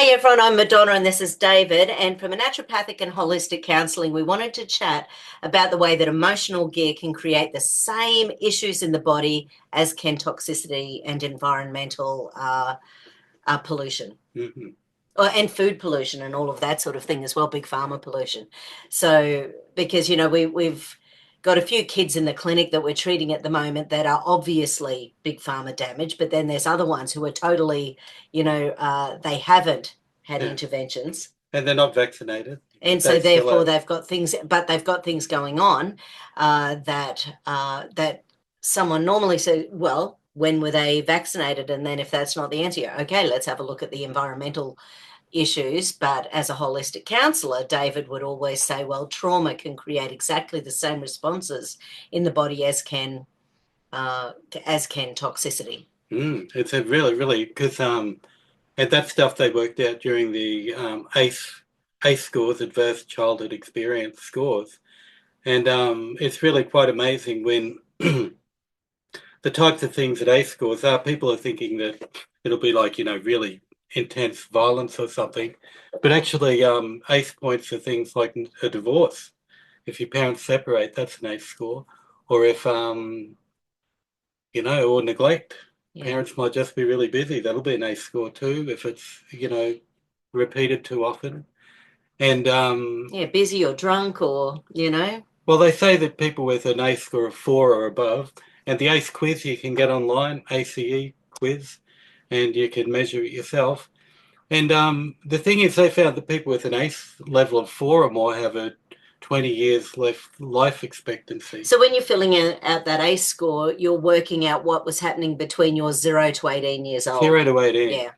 Hey everyone, I'm Madonna and this is David. And from a naturopathic and holistic counseling, we wanted to chat about the way that emotional gear can create the same issues in the body as can toxicity and environmental pollution. Mm-hmm. And food pollution and all of that sort of thing as well, big pharma pollution. So, because, we've got a few kids in the clinic that we're treating at the moment that are obviously big pharma damage, but then there's other ones who are totally, they haven't had Yeah. interventions. And they're not vaccinated. And so therefore they've got things going on that someone normally says, well, when were they vaccinated? And then if that's not the answer, okay, let's have a look at the environmental issues. But as a holistic counselor, David would always say, well, trauma can create exactly the same responses in the body as can toxicity. It's a really because and that stuff they worked out during the ACE scores, Adverse Childhood Experience scores, and it's really quite amazing when the types of things that ACE scores are. People are thinking that it'll be like really intense violence or something, but actually ACE points are things like a divorce. If your parents separate, that's an ACE score, or if or neglect. Yeah. Parents might just be really busy. That'll be an ACE score too if it's, repeated too often. And busy or drunk or, well, they say that people with an ACE score of 4 or above, and the ACE quiz you can get online, ACE quiz, and you can measure it yourself. And the thing is, they found that people with an ACE level of 4 or more have a 20 years left life expectancy. So when you're filling out that ACE score, you're working out what was happening between your 0 to 18 years old. 0 to 18. Yeah.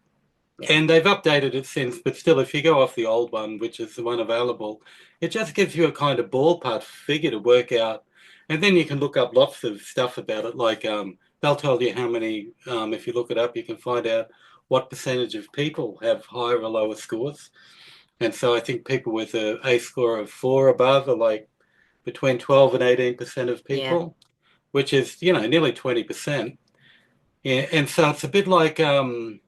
And they've updated it since, but still, if you go off the old one, which is the one available, it just gives you a kind of ballpark figure to work out. And then you can look up lots of stuff about it, like they'll tell you how many, if you look it up, you can find out what percentage of people have higher or lower scores. And so I think people with a ACE score of 4 above are like between 12 and 18% of people, which is, nearly 20%. Yeah, and so it's a bit like, and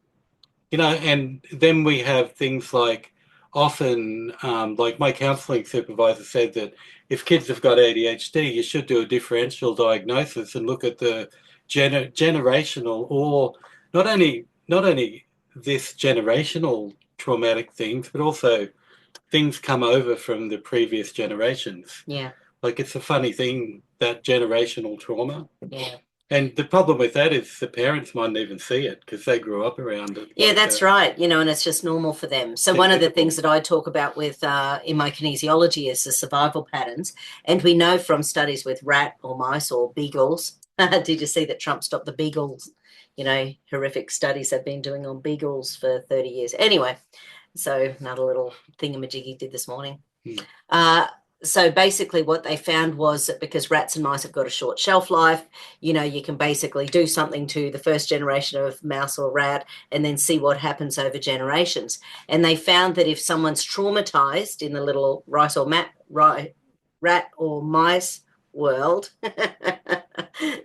then we have things like often, like my counseling supervisor said that if kids have got ADHD, you should do a differential diagnosis and look at the generational, or not only this generational traumatic things, but also things come over from the previous generations. Yeah. Like it's a funny thing, that generational trauma. Yeah. And the problem with that is the parents mightn't even see it because they grew up around it. Yeah, that's right. And it's just normal for them. So one of the things that I talk about with in my kinesiology is the survival patterns. And we know from studies with rat or mice or beagles. Did you see that Trump stopped the beagles? Horrific studies they've been doing on beagles for 30 years. Anyway, so another little thingamajig he did this morning. So basically what they found was that because rats and mice have got a short shelf life, you can basically do something to the first generation of mouse or rat and then see what happens over generations. And they found that if someone's traumatized in the little rat or mice world,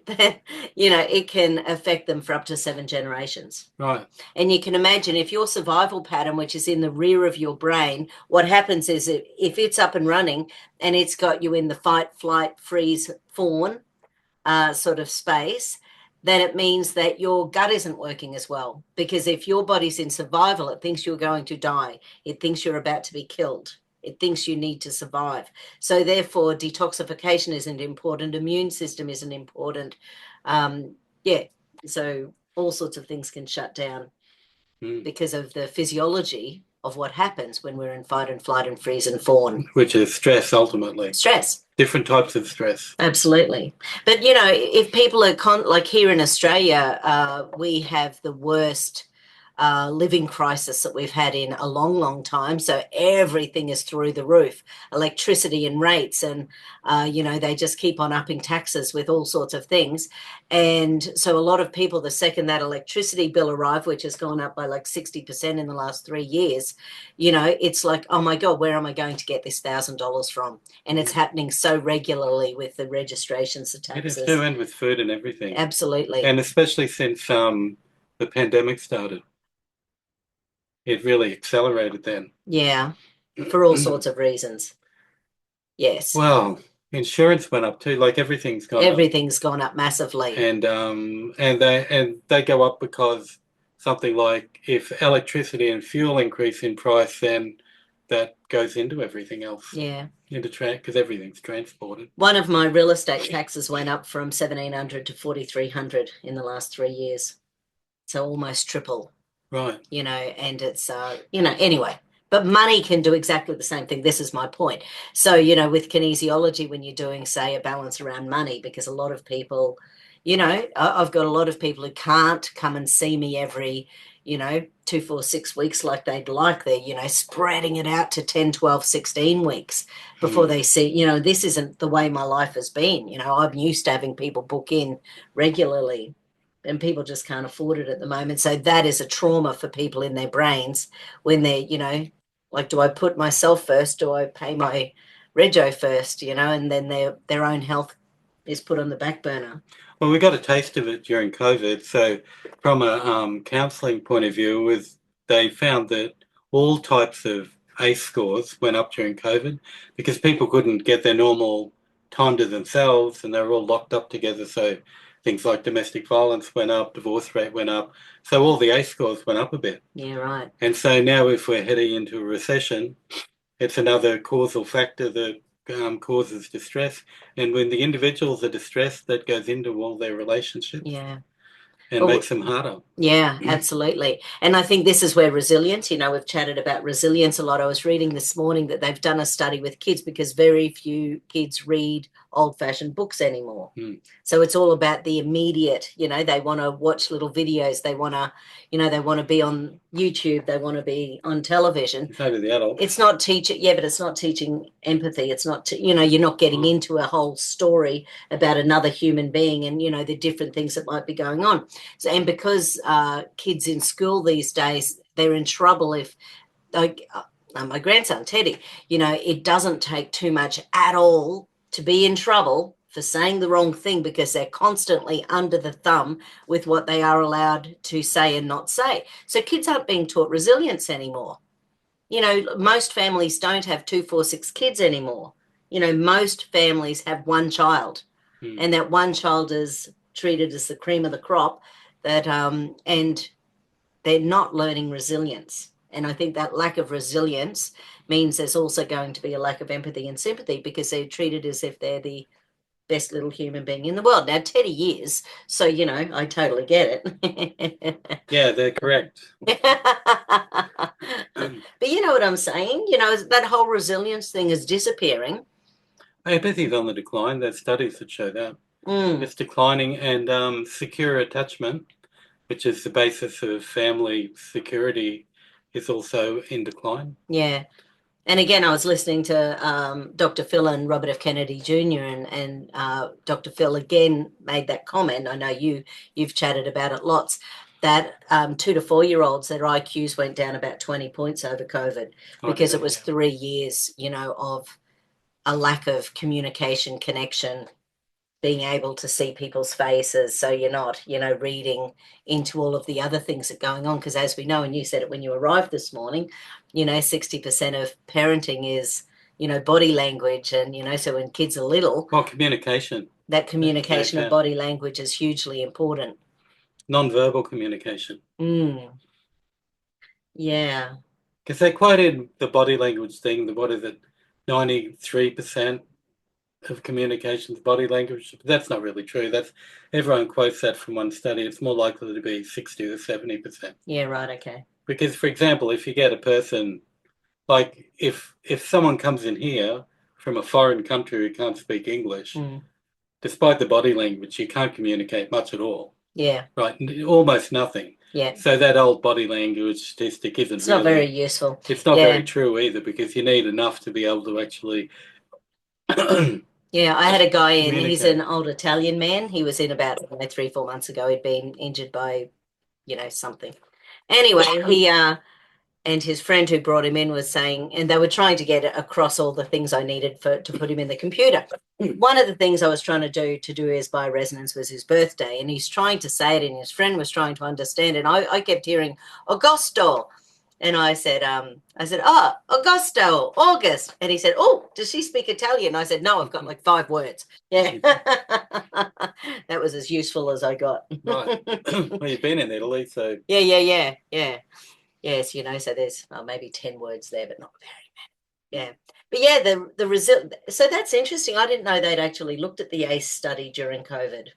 then, it can affect them for up to 7 generations. Right. And you can imagine if your survival pattern, which is in the rear of your brain, what happens is if it's up and running and it's got you in the fight, flight, freeze, fawn sort of space, then it means that your gut isn't working as well. Because if your body's in survival, it thinks you're going to die. It thinks you're about to be killed. It thinks you need to survive. So therefore, detoxification isn't important. Immune system isn't important. So all sorts of things can shut down because of the physiology of what happens when we're in fight and flight and freeze and fawn. Which is stress, ultimately. Stress. Different types of stress. Absolutely. But, if people are like here in Australia, we have the worst living crisis that we've had in a long, long time. So everything is through the roof, electricity and rates. And, they just keep on upping taxes with all sorts of things. And so a lot of people, the second that electricity bill arrived, which has gone up by like 60% in the last 3 years, it's like, oh my God, where am I going to get this $1,000 from? And it's happening so regularly with the registrations, the taxes. It is too, and with food and everything. Absolutely. And especially since the pandemic started. it really accelerated then. Yeah, for all sorts of reasons. Yes. Well, insurance went up too. Like everything's gone up. Everything's gone up massively. And they go up because something like if electricity and fuel increase in price, then that goes into everything else. Yeah. Because everything's transported. One of my real estate taxes went up from 1,700 to 4,300 in the last 3 years. So almost triple. Right. You know, and it's, you know, anyway. But money can do exactly the same thing. This is my point. So, you know, with kinesiology, when you're doing, say, a balance around money, because a lot of people, you know, I've got a lot of people who can't come and see me every, you know, 2, 4, 6 weeks like they'd like. They're, you know, spreading it out to 10, 12, 16 weeks before they see, you know, this isn't the way my life has been. You know, I'm used to having people book in regularly, and people just can't afford it at the moment. So that is a trauma for people in their brains when they're, you know, like, do I put myself first? Do I pay my rego first? You know, and then their own health is put on the back burner. Well, we got a taste of it during COVID. So from a counselling point of view, they found that all types of ACE scores went up during COVID because people couldn't get their normal time to themselves and they were all locked up together. So things like domestic violence went up, divorce rate went up. So all the ACE scores went up a bit. Yeah, right. And so now if we're heading into a recession, it's another causal factor that causes distress. And when the individuals are distressed, that goes into all their relationships. Yeah. And makes them harder. Yeah, absolutely. And I think this is where resilience, you know, we've chatted about resilience a lot. I was reading this morning that they've done a study with kids because very few kids read old-fashioned books anymore. So it's all about the immediate, you know, they want to watch little videos. They want to, you know, they want to be on YouTube. They want to be on television. It's over the adults. It's not teaching, yeah, but it's not teaching empathy. It's not, you know, you're not getting into a whole story about another human being and, you know, the different things that might be going on. So, and because kids in school these days, they're in trouble if, like my grandson, Teddy, you know, it doesn't take too much at all to be in trouble for saying the wrong thing because they're constantly under the thumb with what they are allowed to say and not say. So kids aren't being taught resilience anymore. You know, most families don't have 2, 4, 6 kids anymore. You know, most families have one child, and that one child is treated as the cream of the crop. That and they're not learning resilience. And I think that lack of resilience means there's also going to be a lack of empathy and sympathy because they're treated as if they're the best little human being in the world. Now, Teddy is, so, you know, I totally get it. Yeah, they're correct. But you know what I'm saying? You know, that whole resilience thing is disappearing. Empathy is on the decline. There's studies that show that. It's declining, and secure attachment, which is the basis of family security, is also in decline. Yeah. And again, I was listening to Dr. Phil and Robert F. Kennedy Jr. and Dr. Phil again made that comment. I know you've chatted about it lots, that 2 to 4 year olds, their IQs went down about 20 points over COVID because it was 3 years, you know, of a lack of communication, connection, being able to see people's faces. So you're not, you know, reading into all of the other things that are going on. Because as we know, and you said it when you arrived this morning, you know, 60% of parenting is, you know, body language. And, you know, so when kids are little. Well, communication. That communication of body language is hugely important. Non-verbal communication. Yeah. Because they quoted the body language thing, what is it, 93% of communications body language. That's not really true. Everyone quotes that from one study. It's more likely to be 60 to 70%. Yeah, right, okay. Because, for example, if you get a person, like if someone comes in here from a foreign country who can't speak English, despite the body language, you can't communicate much at all. Yeah. Right, almost nothing. Yeah. So that old body language statistic isn't It's not very useful. It's not very true either, because you need enough to be able to actually... Yeah, I had a guy in, he's an old Italian man. He was in about 3, 4 months ago. He'd been injured by, you know, something. Anyway, he and his friend who brought him in was saying, and they were trying to get across all the things I needed to put him in the computer. One of the things I was trying to do his bioresonance was his birthday, and he's trying to say it, and his friend was trying to understand it. And I kept hearing Augusto, And I said, oh, Augusto, August. And he said, oh, does she speak Italian? I said, no, I've got like 5 words. Yeah. That was as useful as I got. Right. Well, you've been in Italy, so. Yeah. Yes, so there's maybe 10 words there, but not very many. Yeah. But yeah, so that's interesting. I didn't know they'd actually looked at the ACE study during COVID.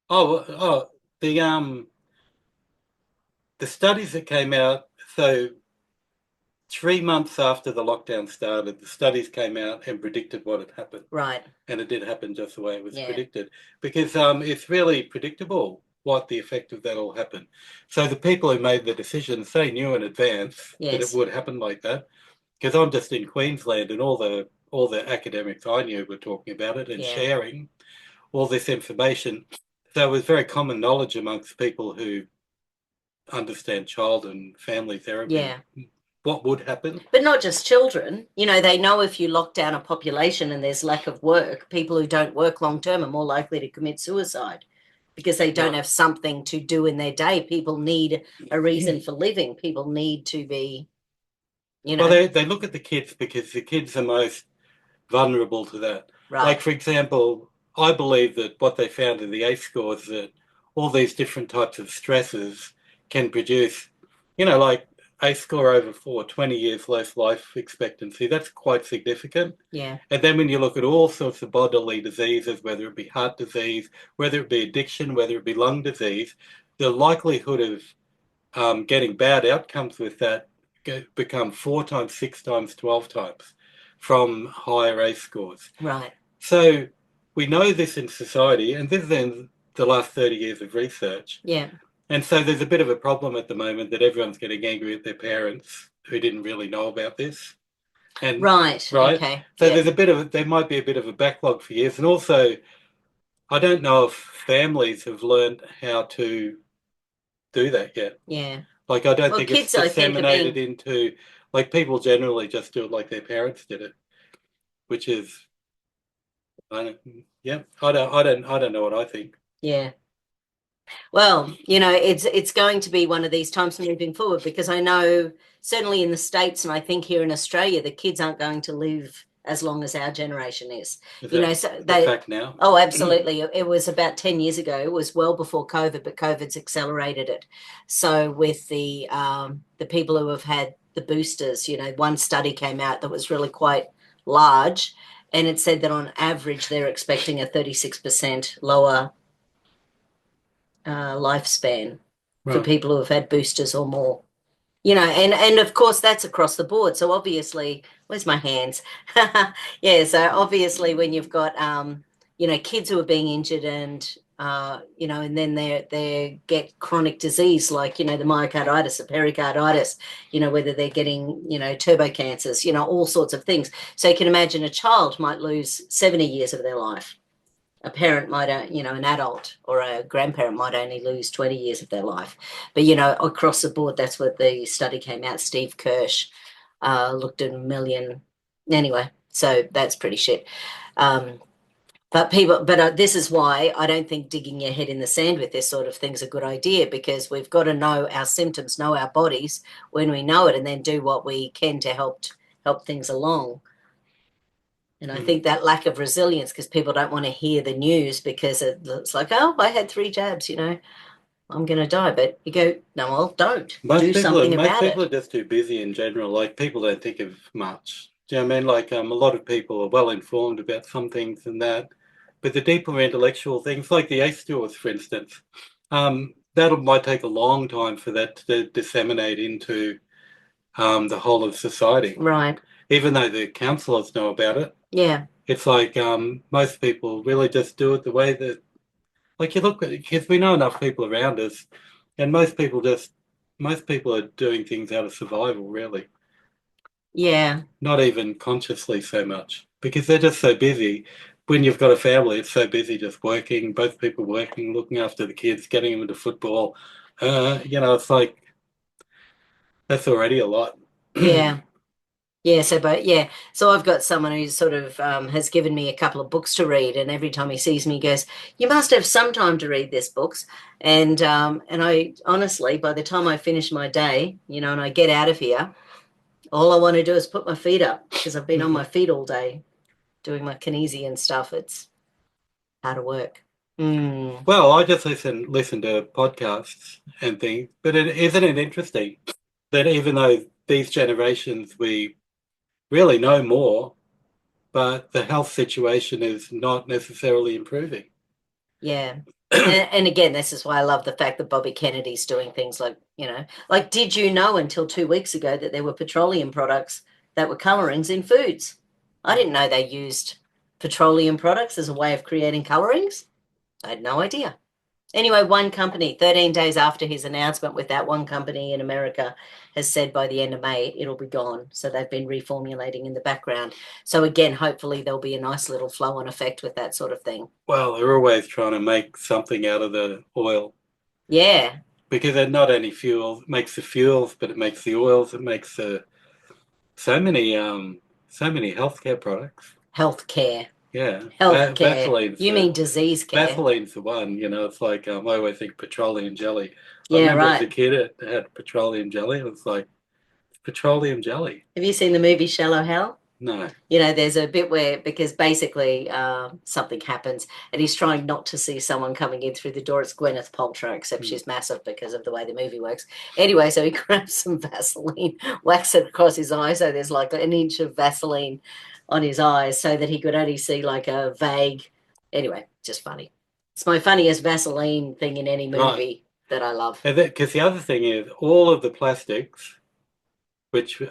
Oh, the studies that came out, so 3 months after the lockdown started, the studies came out and predicted what had happened. Right. And it did happen just the way it was predicted. Because it's really predictable what the effect of that will happen. So the people who made the decisions, they knew in advance that it would happen like that. Because I'm just in Queensland, and all the academics I knew were talking about it and sharing all this information. So it was very common knowledge amongst people who understand child and family therapy what would happen. But not just children. They know if you lock down a population and there's lack of work, people who don't work long term are more likely to commit suicide because they don't have something to do in their day. People need a reason for living. People need to be, Well, they look at the kids because the kids are most vulnerable to that. Right. Like, for example, I believe that what they found in the ACE scores, that all these different types of stresses can produce, like ACE score over 4, 20 years less life expectancy. That's quite significant. Yeah. And then when you look at all sorts of bodily diseases, whether it be heart disease, whether it be addiction, whether it be lung disease, the likelihood of getting bad outcomes with that become 4 times, 6 times, 12 times from higher ACE scores. Right. So we know this in society, and this is in the last 30 years of research. Yeah. And so there's a bit of a problem at the moment that everyone's getting angry at their parents who didn't really know about this. And right. Okay. So there might be a bit of a backlog for years. And also, I don't know if families have learned how to do that yet. Yeah. Like, I don't think it's disseminated into, like, people generally just do it like their parents did it, which is, I don't know what I think. Yeah. Well, it's going to be one of these times moving forward, because I know certainly in the States, and I think here in Australia, the kids aren't going to live as long as our generation is. So they fact now. Oh, absolutely. It was about 10 years ago. It was well before COVID, but COVID's accelerated it. So with the people who have had the boosters, one study came out that was really quite large, and it said that on average they're expecting a 36% lower lifespan for people who have had boosters or more. And of course that's across the board. So obviously, where's my hands? Yeah, so obviously when you've got kids who are being injured and and then they get chronic disease like the myocarditis, the pericarditis, whether they're getting turbo cancers, all sorts of things. So you can imagine a child might lose 70 years of their life. A parent might, an adult or a grandparent might only lose 20 years of their life. But, across the board, that's what the study came out. Steve Kirsch looked at 1 million. Anyway, so that's pretty shit. But this is why I don't think digging your head in the sand with this sort of thing's a good idea, because we've got to know our symptoms, know our bodies when we know it, and then do what we can to help things along. And I think that lack of resilience, because people don't want to hear the news because it's like, oh, I had 3 jabs, I'm going to die. But you go, no, well, don't. Do something about it. Most people are just too busy in general. Like, people don't think of much. Do you know what I mean? Like, a lot of people are well informed about some things and that. But the deeper intellectual things, like the ACE scores, for instance, that might take a long time for that to disseminate into the whole of society. Right. Even though the counsellors know about it. Yeah. It's like most people really just do it the way that, like, you look at it, because we know enough people around us, and most people are doing things out of survival, really. Yeah. Not even consciously so much, because they're just so busy. When you've got a family, it's so busy just working, both people working, looking after the kids, getting them into football. It's like, that's already a lot. Yeah. Yeah, so I've got someone who sort of has given me a couple of books to read, and every time he sees me, he goes, "You must have some time to read these books." And I honestly, by the time I finish my day, and I get out of here, all I want to do is put my feet up because I've been on my feet all day doing my kinesi and stuff. It's hard work. Mm. Well, I just listen to podcasts and things, but isn't it interesting that even though these generations we really know more, but the health situation is not necessarily improving. Yeah. And again, this is why I love the fact that Bobby Kennedy's doing things like, did you know until 2 weeks ago that there were petroleum products that were colorings in foods? I didn't know they used petroleum products as a way of creating colorings. I had no idea. Anyway, one company, 13 days after his announcement with that one company in America, has said by the end of May it'll be gone. So they've been reformulating in the background. So again, hopefully there'll be a nice little flow-on effect with that sort of thing. Well, they're always trying to make something out of the oil. Yeah. Because it not only makes the fuels, but it makes the oils, it makes so many healthcare products. Healthcare. Yeah. Healthcare. You mean disease care. Vaseline's the one, it's like I always think petroleum jelly. I Yeah, remember right. as a kid it had petroleum jelly. It was like petroleum jelly. Have you seen the movie Shallow Hal? No. There's a bit where, because basically something happens and he's trying not to see someone coming in through the door. It's Gwyneth Paltrow, except she's massive because of the way the movie works. Anyway, so he grabs some Vaseline, whacks it across his eye, so there's like an inch of Vaseline on his eyes so that he could only see like a vague. Anyway, just funny. It's my funniest Vaseline thing in any movie that I love. Because the other thing is all of the plastics, which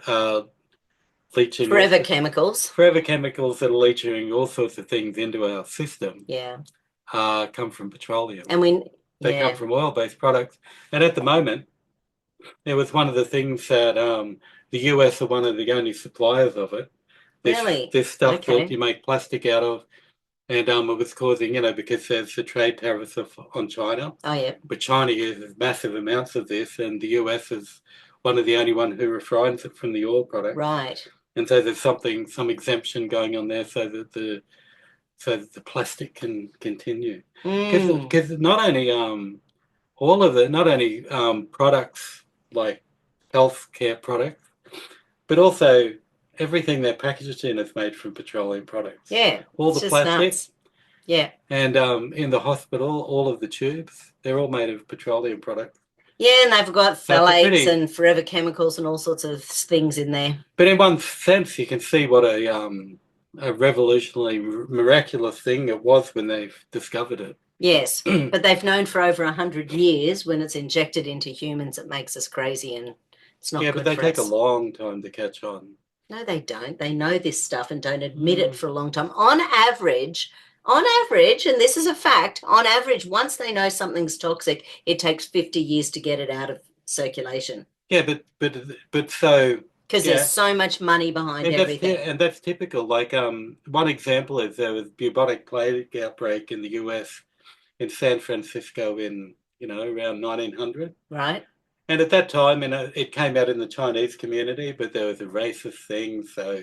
leaching Forever chemicals. Forever chemicals that are leaching all sorts of things into our system. Yeah. Come from petroleum. And they come from oil-based products. And at the moment, it was one of the things that the US are one of the only suppliers of it. This stuff that you make plastic out of, and it was causing, because there's the trade tariffs on China. Oh yeah. But China uses massive amounts of this, and the US is one of the only one who refines it from the oil product. Right. And so there's some exemption going on there, so that the plastic can continue. Because not only products like healthcare products, but also everything they're packaged in is made from petroleum products. Yeah. All the plastic. Nuts. Yeah. And in the hospital, all of the tubes, they're all made of petroleum products. Yeah, and they've got phthalates and forever chemicals and all sorts of things in there. But in one sense, you can see what a revolutionary, miraculous thing it was when they discovered it. Yes, but they've known for over 100 years when it's injected into humans, it makes us crazy and it's not good for us. Yeah, but they take a long time to catch on. No, they don't. They know this stuff and don't admit it for a long time. On average, and this is a fact, on average, once they know something's toxic, it takes 50 years to get it out of circulation. Yeah, but so... Because there's so much money behind everything. And that's typical. Like one example is there was bubonic plague outbreak in the US in San Francisco in, around 1900. Right. And at that time, it came out in the Chinese community, but there was a racist thing, so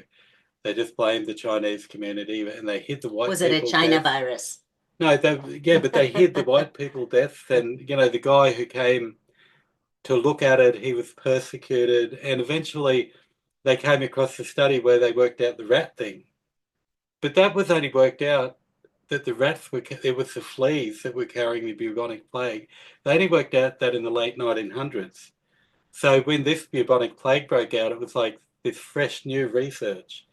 they just blamed the Chinese community and they hid the white people. Was it a China virus? No, but they hid the white people deaths. And, the guy who came to look at it, he was persecuted. And eventually they came across a study where they worked out the rat thing. But that was only worked out that the rats it was the fleas that were carrying the bubonic plague. They only worked out that in the late 1900s. So when this bubonic plague broke out, it was like this fresh new research.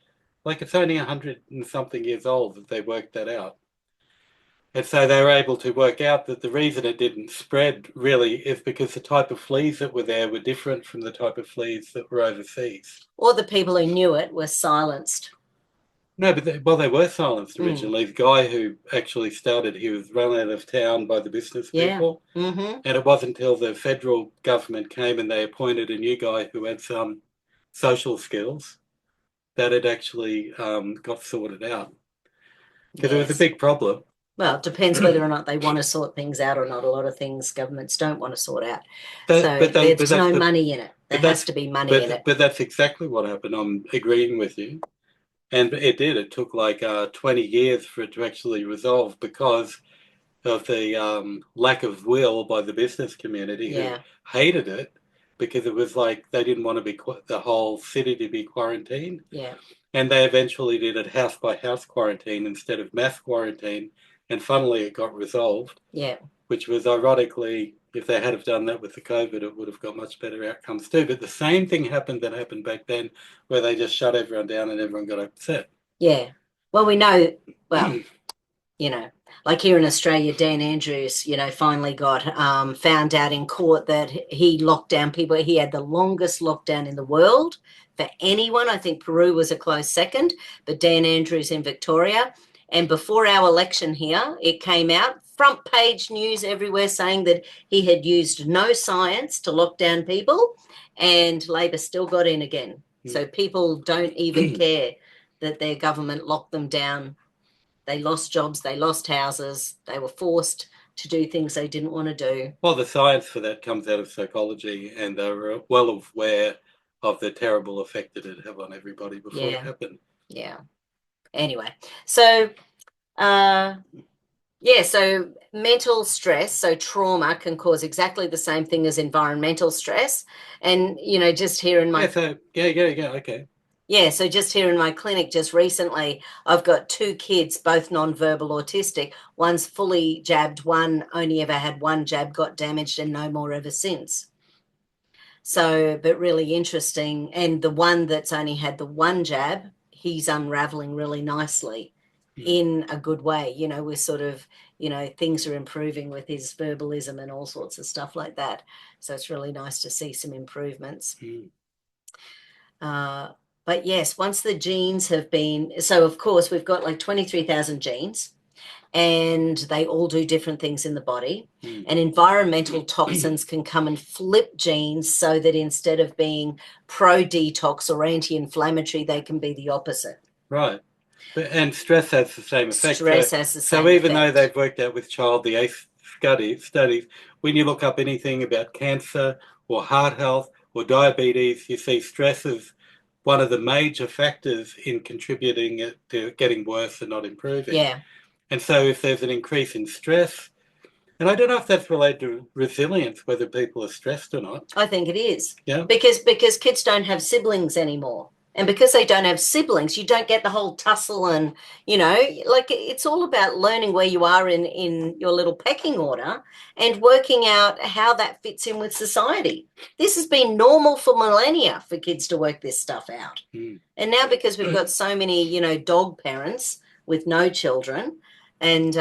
Like it's only 100 and something years old that they worked that out. And so they were able to work out that the reason it didn't spread really is because the type of fleas that were there were different from the type of fleas that were overseas. Or the people who knew it were silenced. No, but they were silenced originally. The guy who actually started, he was run out of town by the business people. And it wasn't until the federal government came and they appointed a new guy who had some social skills that it actually got sorted out. Because it was a big problem. Well, it depends whether or not they want to sort things out or not. A lot of things governments don't want to sort out. But, So but, they, but there's that's no the, money in it. There but has that's to be money in it. but that's exactly what happened. I'm agreeing with you. And it did. It took like 20 years for it to actually resolve because of the lack of will by the business community who Yeah. hated it because it was like they didn't want to be the whole city to be quarantined. Yeah. And they eventually did it house by house quarantine instead of mass quarantine. And funnily, it got resolved. Yeah. Which was ironically, if they had have done that with the COVID, it would have got much better outcomes too. But the same thing happened that happened back then, where they just shut everyone down and everyone got upset. Yeah. Well, we know, well, you know, like here in Australia, Dan Andrews, you know, finally got found out in court that he locked down people. He had the longest lockdown in the world for anyone. I think Peru was a close second, but Dan Andrews in Victoria. And before our election here, it came out, front page news everywhere saying that he had used no science to lock down people, and Labor still got in again. So people don't even care that their government locked them down. They lost jobs, they lost houses, they were forced to do things they didn't want to do. Well, the science for that comes out of psychology, and they're well aware of the terrible effect that it had on everybody before it happened. Yeah. Anyway, so so mental stress, so trauma can cause exactly the same thing as environmental stress. And, you know, just here in my okay. Yeah, so just here in my clinic just recently, I've got two kids, both nonverbal autistic. One's fully jabbed, one only ever had one jab, got damaged, and no more ever since. So, but really interesting. And the one that's only had the one jab, he's unraveling really nicely in a good way. You know, we're sort of, you know, things are improving with his verbalism and all sorts of stuff like that. So it's really nice to see some improvements. But yes, once the genes have been, so of course we've got like 23,000 genes and they all do different things in the body. And environmental toxins can come and flip genes so that instead of being pro-detox or anti-inflammatory, they can be the opposite. Right. And stress has the same effect. Stress has the same effect. So even effect. though they've worked out with child the ACE studies, when you look up anything about cancer or heart health or diabetes, you see stress as one of the major factors in contributing to getting worse and not improving. Yeah. And so if there's an increase in stress, and I don't know if that's related to resilience, whether people are stressed or not. I think it is. Yeah. Because kids don't have siblings anymore. And because they don't have siblings, you don't get the whole tussle and, you know, like it's all about learning where you are in your little pecking order and working out how that fits in with society. This has been normal for millennia for kids to work this stuff out. And now because we've got so many, you know, dog parents with no children and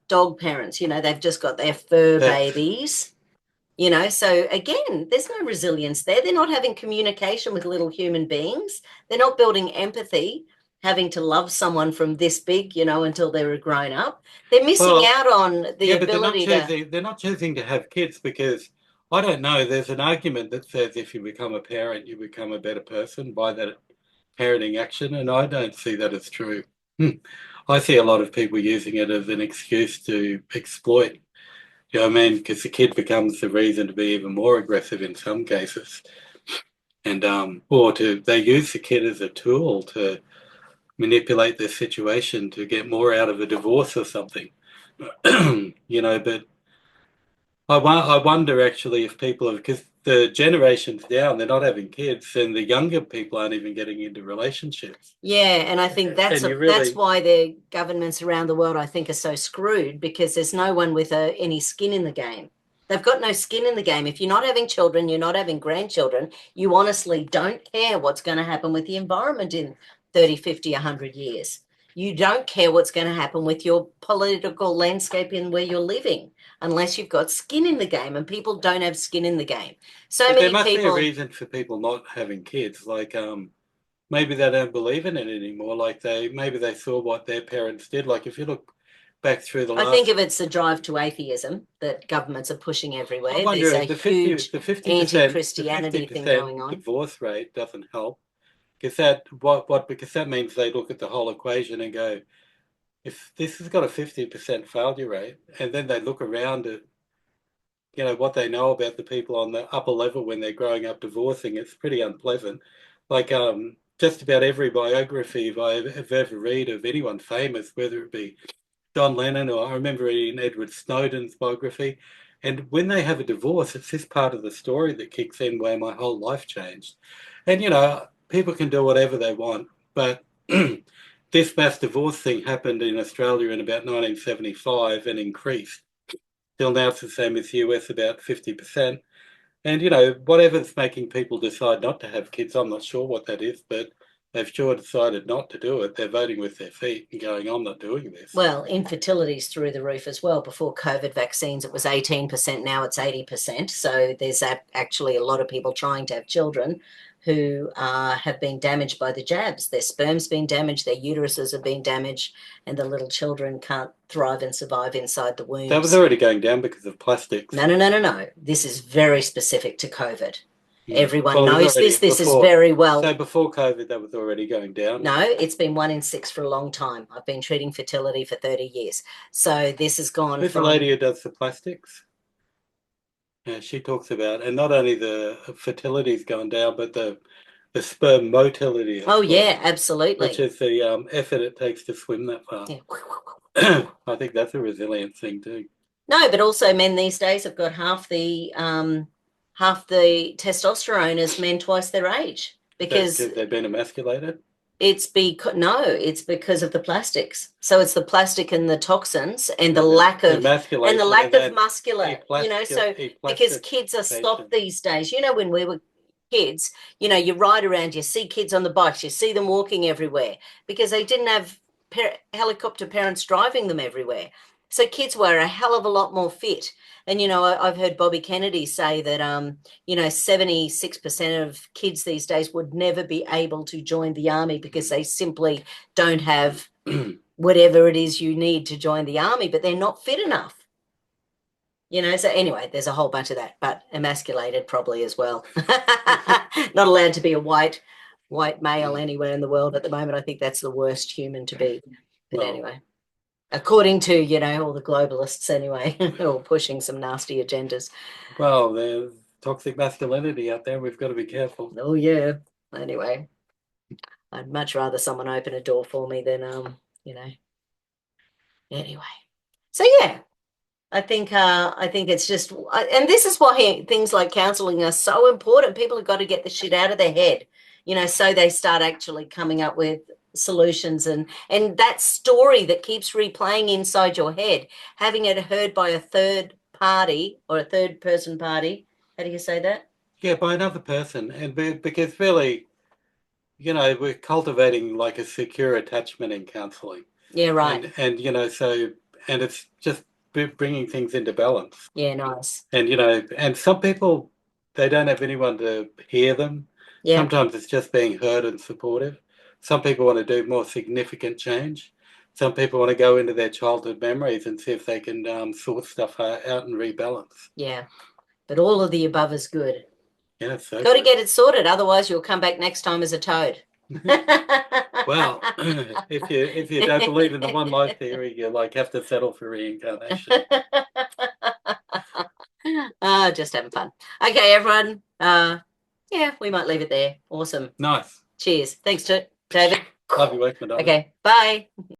dog parents, you know, they've just got their fur babies. You know, so again, there's no resilience there. They're not having communication with little human beings. They're not building empathy, having to love someone from this big, you know, until they're grown up. They're missing out on the ability they're not choosing to have kids because, I don't know, there's an argument that says if you become a parent, you become a better person by that parenting action, and I don't see that as true. I see a lot of people using it as an excuse to exploit. You know what I mean? Because the kid becomes the reason to be even more aggressive in some cases. And they use the kid as a tool to manipulate their situation to get more out of a divorce or something. You know, but I wonder actually if people have, because the generations down, they're not having kids, and the younger people aren't even getting into relationships. Yeah, and I think that's why the governments around the world, I think, are so screwed, because there's no one with any skin in the game. They've got no skin in the game. If you're not having children, you're not having grandchildren, you honestly don't care what's going to happen with the environment in 30, 50, 100 years. You don't care what's going to happen with your political landscape in where you're living, unless you've got skin in the game, and people don't have skin in the game. There must be a reason for people not having kids. Like maybe they don't believe in it anymore. Like maybe they saw what their parents did. Like if you look back through the last... I think if it's the drive to atheism that governments are pushing everywhere, I wonder there's a huge anti-Christianity thing going on. Divorce rate doesn't help. Because that means they look at the whole equation and go, if this has got a 50% failure rate, and then they look around at, what they know about the people on the upper level when they're growing up divorcing, it's pretty unpleasant. Like just about every biography I've ever read of anyone famous, whether it be John Lennon, or I remember reading Edward Snowden's biography. And when they have a divorce, it's this part of the story that kicks in where my whole life changed. And, people can do whatever they want, but this mass divorce thing happened in Australia in about 1975 and increased. Till now it's the same as the US, about 50%. And, whatever's making people decide not to have kids, I'm not sure what that is, but they've sure decided not to do it. They're voting with their feet and going, I'm not doing this. Well, infertility's through the roof as well. Before COVID vaccines, it was 18%. Now it's 80%. So there's actually a lot of people trying to have children who have been damaged by the jabs. Their sperm's been damaged, their uteruses have been damaged, and the little children can't thrive and survive inside the wombs. That was already going down because of plastics. No. This is very specific to COVID. Everyone knows this. This is very well. So before COVID, that was already going down? No, it's been 1 in 6 for a long time. I've been treating fertility for 30 years. So this has gone Who's the lady who does the plastics? Yeah, she talks about, and not only the fertility's gone down, but the sperm motility. Oh, yeah, absolutely. Which is the effort it takes to swim that far. Yeah. I think that's a resilient thing too. No, but also men these days have got half the testosterone as men twice their age because they've been emasculated. It's because of the plastics. So it's the plastic and the toxins and the lack of muscular, so because kids are stopped these days. When we were kids, you ride around, you see kids on the bikes, you see them walking everywhere because they didn't have helicopter parents driving them everywhere. So kids were a hell of a lot more fit. And, I've heard Bobby Kennedy say that, 76% of kids these days would never be able to join the army because they simply don't have whatever it is you need to join the army, but they're not fit enough. So anyway, there's a whole bunch of that, but emasculated probably as well. Not allowed to be a white male anywhere in the world at the moment. I think that's the worst human to be. But anyway. According to, all the globalists anyway, who are pushing some nasty agendas. Well, there's toxic masculinity out there. We've got to be careful. Oh, yeah. Anyway, I'd much rather someone open a door for me than, Anyway. So, yeah, I think it's just, and this is why things like counselling are so important. People have got to get the shit out of their head, so they start actually coming up with solutions and that story that keeps replaying inside your head, having it heard by a third party or a third person party. How do you say that? Yeah, by another person. And because really, we're cultivating like a secure attachment in counselling. Yeah, right. And and it's just bringing things into balance. Yeah, nice. And, and some people, they don't have anyone to hear them. Yeah. Sometimes it's just being heard and supportive. Some people want to do more significant change. Some people want to go into their childhood memories and see if they can sort stuff out and rebalance. Yeah, but all of the above is good. Yeah, so got to get it sorted. Otherwise, you'll come back next time as a toad. Well, if you don't believe in the one life theory, you have to settle for reincarnation. Just having fun. Okay, everyone. Yeah, we might leave it there. Awesome. Nice. Cheers. Thanks to David. Love you, work, my darling. Okay, bye.